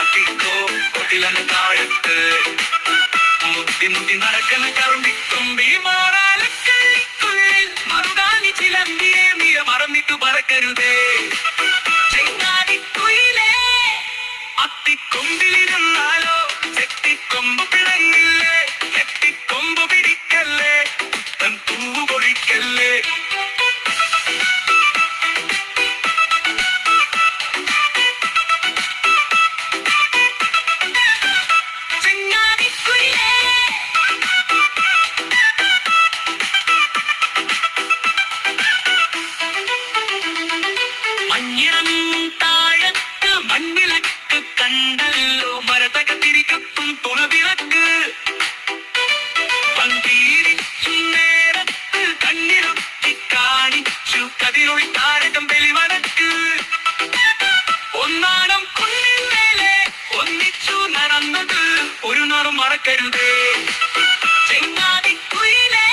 ആട്ടിക്കോ കൊട്ടിലന് താഴത്ത് മുത്തി മുത്തി നടക്കണ കറുമ്പിത്തുമ്പി മാറാലക്കള്ളിക്കുള്ളിൽ മറുകാണി ചിലമ്പിയെ നീയ മറന്നിട്ടു പറക്കരുതേ ചെങ്ങാതിക്കുയിലേ അത്തിക്കൊമ്പിലിരുന്നാലോ ചെത്തിക്കൊമ്പ് പിഴങ്ങില്ലേ എത്തിക്കൊമ്പ് പിടിക്കല്ലേ പുത്തൻ പൂവ് പൊഴിക്കല്ലേ കണ്ടല്ലോ മരതകത്തിരിക്കത്തും തുളവിളക്ക് പന്തീരിച്ചു നേരത്ത് കണ്ണിറുക്കി കാണിച്ചു കതിരൊളി താരകം വെളിവടക്ക് ഒന്നാണം കുന്നിന്മേലെ ഒന്നിച്ചു നടന്നത് ഒരു നാളും മറക്കരുതേ ചെങ്ങാതിക്കുയിലേ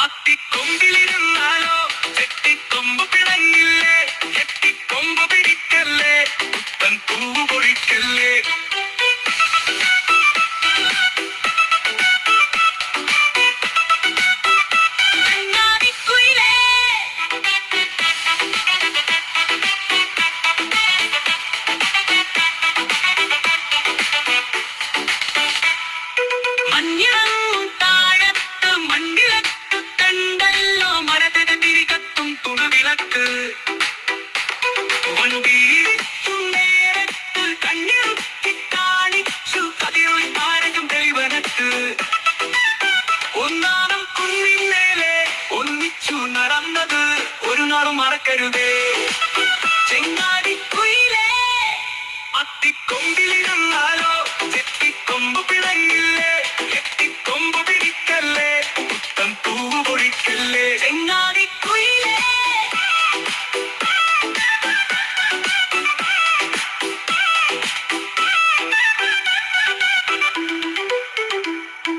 അത്തിക്കൊമ്പിലിരുന്നാലോ ചെത്തിക്കൊമ്പ് പിണങ്ങില്ലേ എത്തിക്കൊമ്പ് പിടിക്കല്ലേ പുത്തൻ പൂവ് പൊഴിക്കല്ലേ ഒന്നാണം കുന്നിന്മേലെ ഒന്നിച്ചു നടന്നത് ഒരു നാളും മറക്കരുതേ ചെങ്ങാതിക്കുയിലേ അത്തിക്കൊമ്പിലിരുന്ന